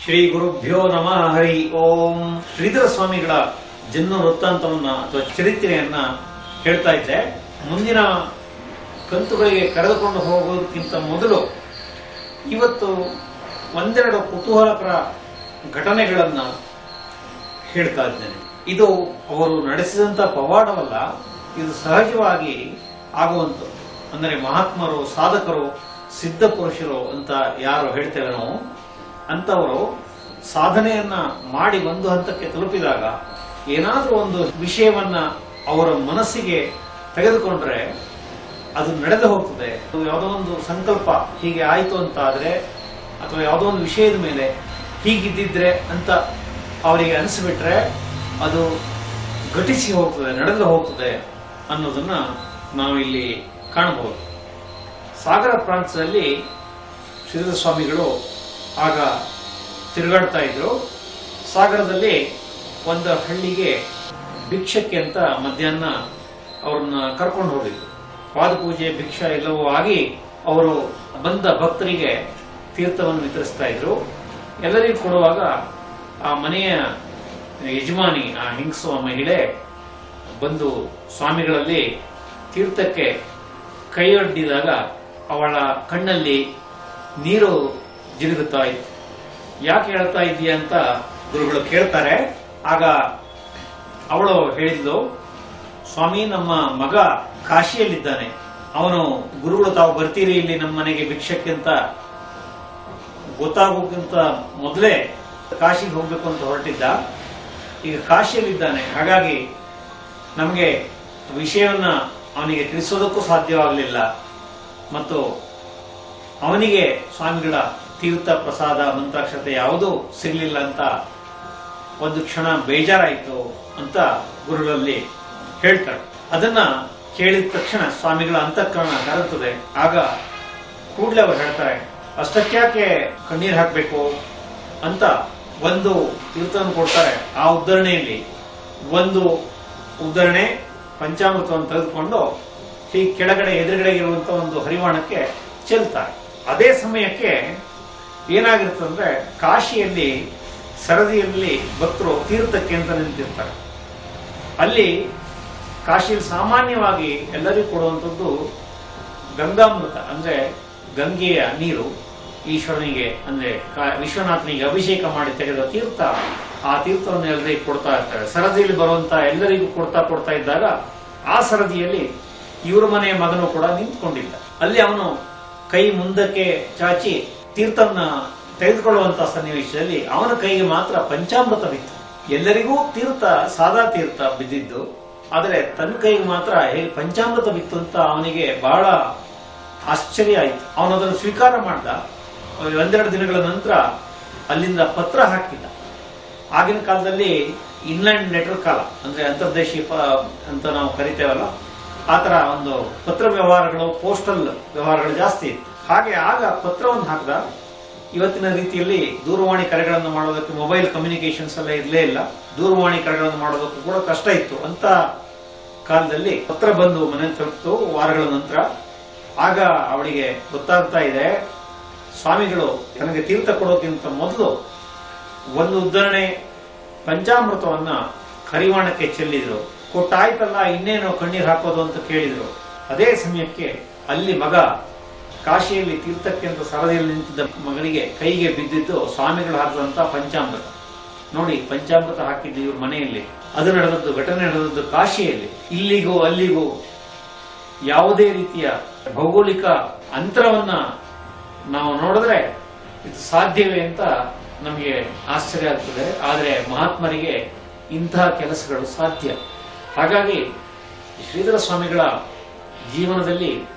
ಶ್ರೀ ಗುರುಭ್ಯೋ ನಮಃ ಹರಿ ಓಂ. ಶ್ರೀಧರ ಸ್ವಾಮಿಗಳ ಜನ್ಮ ವೃತ್ತಾಂತವನ್ನ ಅಥವಾ ಚರಿತ್ರೆಯನ್ನ ಹೇಳ್ತಾ ಇದ್ದೆ. ಮುಂದಿನ ಕಂತುಗಳಿಗೆ ಕರೆದುಕೊಂಡು ಹೋಗೋದಕ್ಕಿಂತ ಮೊದಲು ಇವತ್ತು ಒಂದೆರಡು ಕುತೂಹಲಕರ ಘಟನೆಗಳನ್ನ ಹೇಳ್ತಾ ಇದ್ದೇನೆ. ಇದು ಅವರು ನಡೆಸಿದಂತ ಪವಾಡವಲ್ಲ, ಇದು ಸಹಜವಾಗಿ ಆಗುವಂಥದ್ದು. ಅಂದರೆ ಮಹಾತ್ಮರು, ಸಾಧಕರು, ಸಿದ್ಧ ಪುರುಷರು ಅಂತ ಯಾರು ಹೇಳ್ತೇವೆ ನಾವು, ಅಂತವರು ಸಾಧನೆಯನ್ನ ಮಾಡಿ ಒಂದು ಹಂತಕ್ಕೆ ತಲುಪಿದಾಗ ಏನಾದರೂ ಒಂದು ವಿಷಯವನ್ನ ಅವರ ಮನಸ್ಸಿಗೆ ತೆಗೆದುಕೊಂಡ್ರೆ ಅದು ನಡೆದು ಹೋಗ್ತದೆ. ಯಾವುದೋ ಒಂದು ಸಂಕಲ್ಪ ಹೀಗೆ ಆಯ್ತು ಅಂತ ಆದ್ರೆ, ಅಥವಾ ಯಾವುದೋ ಒಂದು ವಿಷಯದ ಮೇಲೆ ಹೀಗಿದ್ದಿದ್ರೆ ಅಂತ ಅವರಿಗೆ ಅನಿಸ್ಬಿಟ್ರೆ ಅದು ಘಟಿಸಿ ಹೋಗ್ತದೆ, ನಡೆದು ಹೋಗ್ತದೆ ಅನ್ನೋದನ್ನ ನಾವು ಇಲ್ಲಿ ಕಾಣಬಹುದು. ಸಾಗರ ಪ್ರಾಂತದಲ್ಲಿ ಶ್ರೀಧರ ಸ್ವಾಮಿಗಳು ಆಗ ತಿರುಗಾಡ್ತಾ ಇದ್ರು. ಸಾಗರದಲ್ಲಿ ಒಂದು ಹಳ್ಳಿಗೆ ಭಿಕ್ಷಕ್ಕೆ ಅಂತ ಮಧ್ಯಾಹ್ನ ಅವ್ರನ್ನ ಕರ್ಕೊಂಡು ಹೋಗಿದ್ರು. ಪಾದಪೂಜೆ, ಭಿಕ್ಷಾ ಎಲ್ಲವೂ ಆಗಿ ಅವರು ಬಂದ ಭಕ್ತರಿಗೆ ತೀರ್ಥವನ್ನು ವಿತರಿಸ್ತಾ ಇದ್ರು. ಎಲ್ಲರಿಗೂ ಕೊಡುವಾಗ ಆ ಮನೆಯ ಯಜಮಾನಿ, ಆ ಹೆಂಗಸು, ಆ ಮಹಿಳೆ ಬಂದು ಸ್ವಾಮಿಗಳಲ್ಲಿ ತೀರ್ಥಕ್ಕೆ ಕೈಯೊಡ್ಡಿದಾಗ ಅವಳ ಕಣ್ಣಲ್ಲಿ ನೀರು ಜಿನುಗುತ್ತಾ ಇತ್ತು. ಯಾಕೆ ಹೇಳ್ತಾ ಇದೀಯ ಅಂತ ಗುರುಗಳು ಕೇಳ್ತಾರೆ. ಆಗ ಅವಳು ಹೇಳಿದ್ಲು, ಸ್ವಾಮಿ, ನಮ್ಮ ಮಗ ಕಾಶಿಯಲ್ಲಿದ್ದಾನೆ. ಅವನು ಗುರುಗಳು ತಾವು ಬರ್ತೀರಿ ಇಲ್ಲಿ ನಮ್ಮ ಮನೆಗೆ ಭಿಕ್ಷಕ್ಕೆ ಅಂತ ಗೊತ್ತಾಗೋಕ್ಕಿಂತ ಮೊದಲೇ ಕಾಶಿಗೆ ಹೋಗ್ಬೇಕು ಅಂತ ಹೊರಟಿದ್ದ. ಈಗ ಕಾಶಿಯಲ್ಲಿದ್ದಾನೆ. ಹಾಗಾಗಿ ನಮಗೆ ವಿಷಯವನ್ನ ಅವನಿಗೆ ತಿಳಿಸೋದಕ್ಕೂ ಸಾಧ್ಯವಾಗಲಿಲ್ಲ ಮತ್ತು ಅವನಿಗೆ ಸ್ವಾಮಿಗಳ ತೀರ್ಥ ಪ್ರಸಾದ ಮಂತ್ರಾಕ್ಷತೆ ಯಾವುದೂ ಸಿಗಲಿಲ್ಲ ಅಂತ ಒಂದು ಕ್ಷಣ ಬೇಜಾರಾಯಿತು ಅಂತ ಗುರುಗಳಲ್ಲಿ ಹೇಳ್ತಾರೆ. ಅದನ್ನ ಕೇಳಿದ ತಕ್ಷಣ ಸ್ವಾಮಿಗಳ ಅಂತಃಕರಣ ಕರಗುತ್ತದೆ. ಆಗ ಕೂಡಲೇ ಅವರು ಹೇಳ್ತಾರೆ, ಅಷ್ಟಕ್ಯಾಕೆ ಕಣ್ಣೀರು ಹಾಕಬೇಕು ಅಂತ ಒಂದು ತೀರ್ಥವನ್ನು ಕೊಡ್ತಾರೆ. ಆ ಉದ್ಧರಣೆಯಲ್ಲಿ ಒಂದು ಉದ್ಧರಣೆ ಪಂಚಾಮೃತವನ್ನು ತೆಗೆದುಕೊಂಡು ಹೀಗೆ ಕೆಳಗಡೆ ಎದುರುಗಡೆ ಇರುವಂತಹ ಒಂದು ಹರಿವಾಣಕ್ಕೆ ಚೆಲ್ತಾರೆ. ಅದೇ ಸಮಯಕ್ಕೆ ಏನಾಗಿರುತ್ತಂದ್ರೆ, ಕಾಶಿಯಲ್ಲಿ ಸರದಿಯಲ್ಲಿ ಭಕ್ತರು ತೀರ್ಥಕ್ಕೆ ಅಂತ ನಿಂತಿರ್ತಾರೆ. ಅಲ್ಲಿ ಕಾಶಿಯಲ್ಲಿ ಸಾಮಾನ್ಯವಾಗಿ ಎಲ್ಲರಿಗೂ ಕೊಡುವಂಥದ್ದು ಗಂಗಾಮೃತ, ಅಂದ್ರೆ ಗಂಗೆಯ ನೀರು. ಈಶ್ವರನಿಗೆ ಅಂದ್ರೆ ವಿಶ್ವನಾಥನಿಗೆ ಅಭಿಷೇಕ ಮಾಡಿ ತೆಗೆದ ತೀರ್ಥ, ಆ ತೀರ್ಥವನ್ನು ಎಲ್ಲರಿಗೂ ಕೊಡ್ತಾ ಇರ್ತಾರೆ. ಸರದಿಯಲ್ಲಿ ಬರುವಂತ ಎಲ್ಲರಿಗೂ ಕೊಡ್ತಾ ಇದ್ದಾಗ ಆ ಸರದಿಯಲ್ಲಿ ಇವ್ರ ಮನೆಯ ಮಗನು ಕೂಡ ನಿಂತ್ಕೊಂಡಿದ್ದ. ಅಲ್ಲಿ ಅವನು ಕೈ ಮುಂದಕ್ಕೆ ಚಾಚಿ ತೀರ್ಥವನ್ನ ತೆಗೆದುಕೊಳ್ಳುವಂತಹ ಸನ್ನಿವೇಶದಲ್ಲಿ ಅವನ ಕೈಗೆ ಮಾತ್ರ ಪಂಚಾಮೃತ ಬಿತ್ತು. ಎಲ್ಲರಿಗೂ ತೀರ್ಥ, ಸಾದಾ ತೀರ್ಥ ಬಿದ್ದಿದ್ದು, ಆದರೆ ತನ್ನ ಕೈಗೆ ಮಾತ್ರ ಹೇಗೆ ಪಂಚಾಮೃತ ಬಿತ್ತು ಅಂತ ಅವನಿಗೆ ಬಹಳ ಆಶ್ಚರ್ಯ ಆಯಿತು. ಅವನದನ್ನು ಸ್ವೀಕಾರ ಮಾಡ್ದ. ಒಂದೆರಡು ದಿನಗಳ ನಂತರ ಅಲ್ಲಿಂದ ಪತ್ರ ಹಾಕಿದ್ದ. ಆಗಿನ ಕಾಲದಲ್ಲಿ ಇನ್ಲ್ಯಾಂಡ್ ಲೆಟರ್ ಕಾಲ, ಅಂದ್ರೆ ಅಂತರ್ದೇಶೀಯ ಅಂತ ನಾವು ಕರಿತೇವಲ್ಲ, ಆತರ ಒಂದು ಪತ್ರ ವ್ಯವಹಾರಗಳು, ಪೋಸ್ಟಲ್ ವ್ಯವಹಾರಗಳು ಜಾಸ್ತಿ ಇತ್ತು. ಹಾಗೆ ಆಗ ಪತ್ರವನ್ನು ಹಾಕಿದ. ಇವತ್ತಿನ ರೀತಿಯಲ್ಲಿ ದೂರವಾಣಿ ಕರೆಗಳನ್ನು ಮಾಡೋದಕ್ಕೆ ಮೊಬೈಲ್ ಕಮ್ಯುನಿಕೇಶನ್ಸ್ ಎಲ್ಲ ಇರಲೇ ಇಲ್ಲ. ದೂರವಾಣಿ ಕರೆಗಳನ್ನು ಮಾಡೋದಕ್ಕೂ ಕೂಡ ಕಷ್ಟ ಇತ್ತು. ಅಂತ ಕಾಲದಲ್ಲಿ ಪತ್ರ ಬಂದು ಮನೆ ತಲುಪಿತು ವಾರಗಳ ನಂತರ. ಆಗ ಅವಳಿಗೆ ಗೊತ್ತಾಗ್ತಾ ಇದೆ, ಸ್ವಾಮಿಗಳು ತನಗೆ ತೀರ್ಥ ಕೊಡೋಕ್ಕಿಂತ ಮೊದಲು ಒಂದು ಉದ್ಧರಣೆ ಪಂಚಾಮೃತವನ್ನ ಹರಿವಾಣಕ್ಕೆ ಚೆಲ್ಲಿದ್ರು. ಕೊಟ್ಟಾಯ್ತಲ್ಲ, ಇನ್ನೇನು ಕಣ್ಣೀರು ಹಾಕೋದು ಅಂತ ಕೇಳಿದ್ರು. ಅದೇ ಸಮಯಕ್ಕೆ ಅಲ್ಲಿ ಮಗ ಕಾಶಿಯಲ್ಲಿ ತೀರ್ಥಕ್ಕೆ ಅಂತ ಸರದಿಯಲ್ಲಿ ನಿಂತಿದ್ದ ಮಗನಿಗೆ ಕೈಗೆ ಬಿದ್ದಿದ್ದು ಸ್ವಾಮಿಗಳು ಹಾಕಿದಂತ ಪಂಚಾಮೃತ. ನೋಡಿ, ಪಂಚಾಮೃತ ಹಾಕಿದ್ದು ಇವ್ರ ಮನೆಯಲ್ಲಿ. ಅದು ನಡೆದದ್ದು, ಘಟನೆ ನಡೆದದ್ದು ಕಾಶಿಯಲ್ಲಿ. ಇಲ್ಲಿಗೂ ಅಲ್ಲಿಗೂ ಯಾವುದೇ ರೀತಿಯ ಭೌಗೋಳಿಕ ಅಂತರವನ್ನ ನಾವು ನೋಡಿದ್ರೆ ಇದು ಸಾಧ್ಯವೇ ಅಂತ ನಮಗೆ ಆಶ್ಚರ್ಯ ಆಗ್ತದೆ. ಆದರೆ ಮಹಾತ್ಮರಿಗೆ ಇಂತಹ ಕೆಲಸಗಳು ಸಾಧ್ಯ. ಹಾಗಾಗಿ ಶ್ರೀಧರ ಸ್ವಾಮಿಗಳ ಜೀವನದಲ್ಲಿ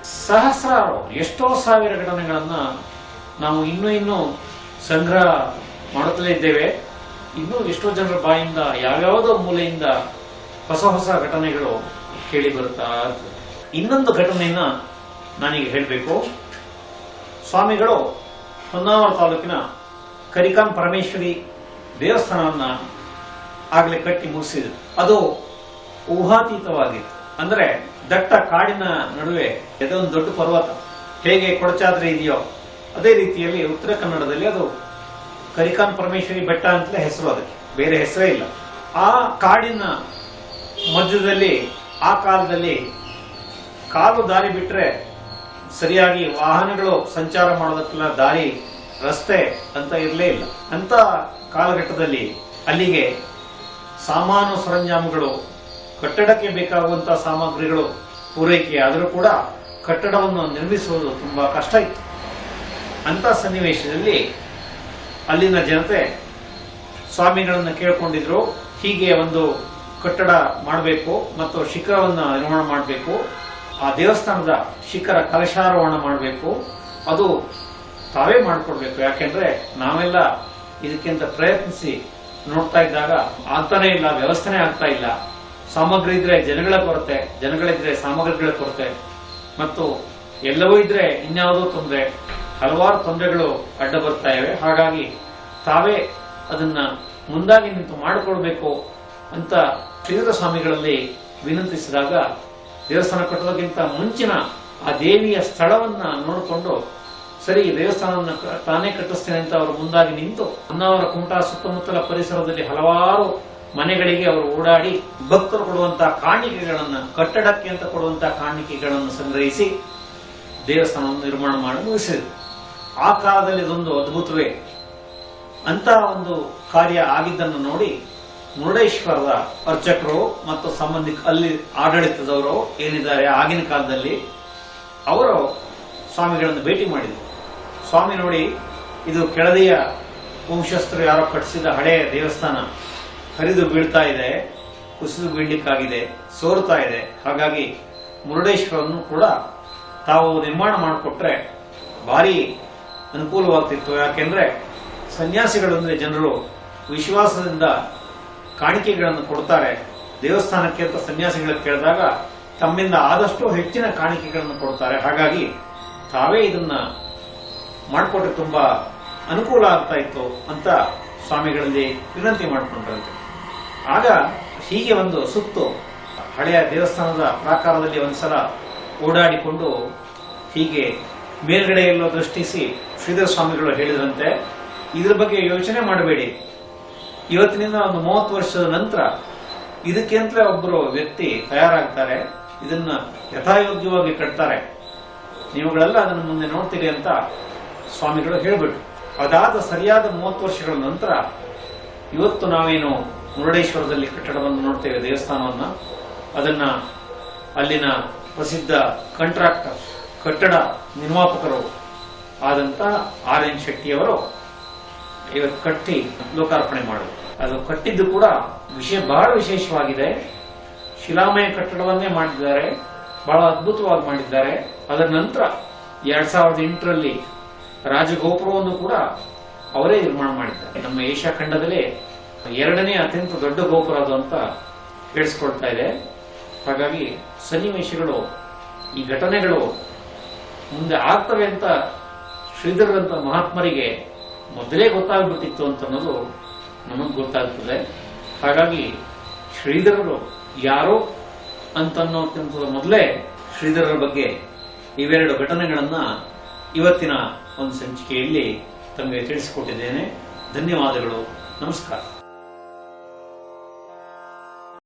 ಸಹಸ್ರಾರು, ಎಷ್ಟೋ ಸಾವಿರ ಘಟನೆಗಳನ್ನ ನಾವು ಇನ್ನೂ ಸಂಗ್ರಹ ಮಾಡುತ್ತಲೇ ಇದ್ದೇವೆ. ಇನ್ನೂ ಎಷ್ಟೋ ಜನರ ಬಾಯಿಂದ ಯಾವ್ಯಾವುದೋ ಮೂಲೆಯಿಂದ ಹೊಸ ಹೊಸ ಘಟನೆಗಳು ಕೇಳಿ ಬರುತ್ತಾ ಇರ್ತದೆ. ಇನ್ನೊಂದು ಘಟನೆಯನ್ನ ನಾನೀಗ ಹೇಳಬೇಕು. ಸ್ವಾಮಿಗಳು ಹೊನ್ನಾವರ ತಾಲೂಕಿನ ಕರಿಕಾನ್ ಪರಮೇಶ್ವರಿ ದೇವಸ್ಥಾನವನ್ನ ಆಗ್ಲೇ ಕಟ್ಟಿ ಮುಗಿಸಿದ್ರು. ಅದು ಊಹಾತೀತವಾಗಿತ್ತು. ಅಂದ್ರೆ ದಟ್ಟ ಕಾಡಿನ ನಡುವೆ ಒಂದು ದೊಡ್ಡ ಪರ್ವತ ಹೇಗೆ ಕೊಡಚಾದ್ರಿ ಇದೆಯೋ ಅದೇ ರೀತಿಯಲ್ಲಿ ಉತ್ತರ ಕನ್ನಡದಲ್ಲಿ ಅದು ಕರಿಕಾನ್ ಪರಮೇಶ್ವರಿ ಬೆಟ್ಟ ಅಂತಲೇ ಹೆಸರು, ಅದಕ್ಕೆ ಬೇರೆ ಹೆಸರೇ ಇಲ್ಲ. ಆ ಕಾಡಿನ ಮಧ್ಯದಲ್ಲಿ ಆ ಕಾಲದಲ್ಲಿ ಕಾಲು ದಾರಿ ಬಿಟ್ರೆ ಸರಿಯಾಗಿ ವಾಹನಗಳು ಸಂಚಾರ ಮಾಡೋದಕ್ಕೆಲ್ಲ ದಾರಿ ರಸ್ತೆ ಅಂತ ಇರಲೇ ಇಲ್ಲ. ಅಂತ ಕಾಲಘಟ್ಟದಲ್ಲಿ ಅಲ್ಲಿಗೆ ಸಾಮಾನು ಸರಂಜಾಮುಗಳು, ಕಟ್ಟಡಕ್ಕೆ ಬೇಕಾಗುವಂತಹ ಸಾಮಗ್ರಿಗಳು ಪೂರೈಕೆ ಆದರೂ ಕೂಡ ಕಟ್ಟಡವನ್ನು ನಿರ್ಮಿಸುವುದು ತುಂಬಾ ಕಷ್ಟ ಇತ್ತು. ಅಂತ ಸನ್ನಿವೇಶದಲ್ಲಿ ಅಲ್ಲಿನ ಜನತೆ ಸ್ವಾಮಿಗಳನ್ನು ಕೇಳಿಕೊಂಡಿದ್ರು, ಹೀಗೆ ಒಂದು ಕಟ್ಟಡ ಮಾಡಬೇಕು ಮತ್ತು ಶಿಖರವನ್ನು ನಿರ್ಮಾಣ ಮಾಡಬೇಕು, ಆ ದೇವಸ್ಥಾನದ ಶಿಖರ ಕಲಶಾರೋಹಣ ಮಾಡಬೇಕು, ಅದು ತಾವೇ ಮಾಡಿಕೊಡ್ಬೇಕು. ಯಾಕೆಂದ್ರೆ ನಾವೆಲ್ಲ ಇದಕ್ಕಿಂತ ಪ್ರಯತ್ನಿಸಿ ನೋಡ್ತಾ ಇದ್ದಾಗ ಆಗ್ತಾನೆ ಇಲ್ಲ, ವ್ಯವಸ್ಥೆನೇ ಆಗ್ತಾ ಇಲ್ಲ. ಸಾಮಗ್ರಿ ಇದ್ರೆ ಜನಗಳ ಕೊರತೆ, ಜನಗಳಿದ್ರೆ ಸಾಮಗ್ರಿಗಳ ಕೊರತೆ, ಮತ್ತು ಎಲ್ಲವೂ ಇದ್ರೆ ಇನ್ಯಾವುದೋ ತೊಂದರೆ, ಹಲವಾರು ತೊಂದರೆಗಳು ಅಡ್ಡ ಬರ್ತಾ ಇವೆ. ಹಾಗಾಗಿ ತಾವೇ ಅದನ್ನ ಮುಂದಾಗಿ ನಿಂತು ಮಾಡಿಕೊಳ್ಬೇಕು ಅಂತ ಶ್ರೀಧರ ಸ್ವಾಮಿಗಳಲ್ಲಿ ವಿನಂತಿಸಿದಾಗ, ದೇವಸ್ಥಾನ ಕಟ್ಟೋದಕ್ಕಿಂತ ಮುಂಚಿನ ಆ ದೇವಿಯ ಸ್ಥಳವನ್ನ ನೋಡಿಕೊಂಡು ಸರಿ ದೇವಸ್ಥಾನವನ್ನು ತಾನೇ ಕಟ್ಟಿಸ್ತೇನೆ ಅಂತ ಅವರು ಮುಂದಾಗಿ ನಿಂತು ಹೊನ್ನಾವರ ಕುಮಟಾ ಸುತ್ತಮುತ್ತಲ ಪರಿಸರದಲ್ಲಿ ಹಲವಾರು ಮನೆಗಳಿಗೆ ಅವರು ಓಡಾಡಿ ಭಕ್ತರು ಕೊಡುವಂತಹ ಕಾಣಿಕೆಗಳನ್ನ, ಕಟ್ಟಡಕ್ಕೆ ಅಂತ ಕೊಡುವಂತಹ ಕಾಣಿಕೆಗಳನ್ನು ಸಂಗ್ರಹಿಸಿ ದೇವಸ್ಥಾನವನ್ನು ನಿರ್ಮಾಣ ಮಾಡಿ ಮುಗಿಸಿದರು. ಆ ಕಾಲದಲ್ಲಿ ಇದೊಂದು ಅದ್ಭುತವೇ. ಅಂತ ಒಂದು ಕಾರ್ಯ ಆಗಿದ್ದನ್ನು ನೋಡಿ ಮುರುಡೇಶ್ವರದ ಅರ್ಚಕರು ಮತ್ತು ಅಲ್ಲಿ ಆಡಳಿತದವರು ಏನಿದ್ದಾರೆ ಆಗಿನ ಕಾಲದಲ್ಲಿ ಅವರು ಸ್ವಾಮಿಗಳನ್ನು ಭೇಟಿ ಮಾಡಿದರು. ಸ್ವಾಮಿ ನೋಡಿ, ಇದು ಕೆಳದಿಯ ವಂಶಸ್ಥರು ಯಾರೋ ಕಟ್ಟಿಸಿದ ಹಳೆಯ ದೇವಸ್ಥಾನ ಹರಿದು ಬೀಳ್ತಾ ಇದೆ, ಕುಸಿದು ಬೀಳ್ಲಿಕ್ಕಾಗಿದೆ, ಸೋರ್ತಾ ಇದೆ. ಹಾಗಾಗಿ ಮುರುಡೇಶ್ವರನ್ನು ಕೂಡ ತಾವು ನಿರ್ಮಾಣ ಮಾಡಿಕೊಟ್ರೆ ಭಾರಿ ಅನುಕೂಲವಾಗ್ತಿತ್ತು. ಯಾಕೆಂದ್ರೆ ಸನ್ಯಾಸಿಗಳು ಅಂದ್ರೆ ಜನರು ವಿಶ್ವಾಸದಿಂದ ಕಾಣಿಕೆಗಳನ್ನು ಕೊಡ್ತಾರೆ. ದೇವಸ್ಥಾನಕ್ಕೆ ಅಂತ ಸನ್ಯಾಸಿಗಳು ಕೇಳಿದಾಗ ತಮ್ಮಿಂದ ಆದಷ್ಟು ಹೆಚ್ಚಿನ ಕಾಣಿಕೆಗಳನ್ನು ಕೊಡ್ತಾರೆ. ಹಾಗಾಗಿ ತಾವೇ ಇದನ್ನ ಮಾಡಿಕೊಟ್ರೆ ತುಂಬಾ ಅನುಕೂಲ ಆಗ್ತಾ ಇತ್ತು ಅಂತ ಸ್ವಾಮಿಗಳಲ್ಲಿ ವಿನಂತಿ ಮಾಡಿಕೊಂಡ್ರಂತೆ. ಆಗ ಹೀಗೆ ಒಂದು ಸುತ್ತು ಹಳೆಯ ದೇವಸ್ಥಾನದ ಪ್ರಾಕಾರದಲ್ಲಿ ಒಂದ್ಸಲ ಓಡಾಡಿಕೊಂಡು ಹೀಗೆ ಮೇಲ್ಗಡೆ ಎಲ್ಲೋ ದೃಷ್ಟಿಸಿ ಶ್ರೀಧರ ಸ್ವಾಮಿಗಳು ಹೇಳಿದ್ರಂತೆ, ಇದ್ರ ಬಗ್ಗೆ ಯೋಚನೆ ಮಾಡಬೇಡಿ, ಇವತ್ತಿನಿಂದ ಒಂದು 30 ವರ್ಷದ ನಂತರ ಇದಕ್ಕೆಂತಲೇ ಒಬ್ಬರು ವ್ಯಕ್ತಿ ತಯಾರಾಗ್ತಾರೆ, ಇದನ್ನ ಯಥಾಯೋಗ್ಯವಾಗಿ ಕಟ್ತಾರೆ, ನೀವುಗಳೆಲ್ಲ ಅದನ್ನು ಮುಂದೆ ನೋಡ್ತೀರಿ ಅಂತ ಸ್ವಾಮಿಗಳು ಹೇಳಿಬಿಟ್ರು. ಅದಾದ ಸರಿಯಾದ 30 ವರ್ಷಗಳ ನಂತರ ಇವತ್ತು ನಾವೇನು ಮುರುಡೇಶ್ವರದಲ್ಲಿ ಕಟ್ಟಡವನ್ನು ನೋಡ್ತೇವೆ, ದೇವಸ್ಥಾನವನ್ನ, ಅದನ್ನ ಅಲ್ಲಿನ ಪ್ರಸಿದ್ಧ ಕಾಂಟ್ರಾಕ್ಟರ್, ಕಟ್ಟಡ ನಿರ್ಮಾಪಕರು ಆದಂತ RN ಶೆಟ್ಟಿಯವರು ಇವತ್ತು ಕಟ್ಟಿ ಲೋಕಾರ್ಪಣೆ ಮಾಡಿದ್ರು. ಅದು ಕಟ್ಟಿದ್ದು ಕೂಡ ಬಹಳ ವಿಶೇಷವಾಗಿದೆ. ಶಿಲಾಮಯ ಕಟ್ಟಡವನ್ನೇ ಮಾಡಿದ್ದಾರೆ, ಬಹಳ ಅದ್ಭುತವಾಗಿ ಮಾಡಿದ್ದಾರೆ. ಅದರ ನಂತರ 2008ರಲ್ಲಿ ರಾಜಗೋಪುರವನ್ನು ಕೂಡ ಅವರೇ ನಿರ್ಮಾಣ ಮಾಡಿದ್ದಾರೆ. ನಮ್ಮ ಏಷ್ಯಾ ಖಂಡದಲ್ಲೇ 2ನೇ ಅತ್ಯಂತ ದೊಡ್ಡ ಗೋಪುರ ಅದು ಅಂತ ಹೇಳಿಸ್ಕೊಳ್ತಾ ಇದೆ. ಹಾಗಾಗಿ ಸನ್ನಿವೇಶಗಳು, ಈ ಘಟನೆಗಳು ಮುಂದೆ ಆಗ್ತವೆ ಅಂತ ಶ್ರೀಧರರಂತ ಮಹಾತ್ಮರಿಗೆ ಮೊದಲೇ ಗೊತ್ತಾಗ್ಬಿಟ್ಟಿತ್ತು ಅಂತ ಅನ್ನೋದು ನಮಗ್ ಗೊತ್ತಾಗ್ತದೆ. ಹಾಗಾಗಿ ಶ್ರೀಧರರು ಯಾರೋ ಅಂತನ್ನೋಕ್ಕಿಂತ ಮೊದಲೇ ಶ್ರೀಧರರ ಬಗ್ಗೆ ಇವೆರಡು ಘಟನೆಗಳನ್ನ ಇವತ್ತಿನ ಒಂದು ಸಂಚಿಕೆಯಲ್ಲಿ ತಮಗೆ ತಿಳಿಸಿಕೊಟ್ಟಿದ್ದೇನೆ. ಧನ್ಯವಾದಗಳು. ನಮಸ್ಕಾರ.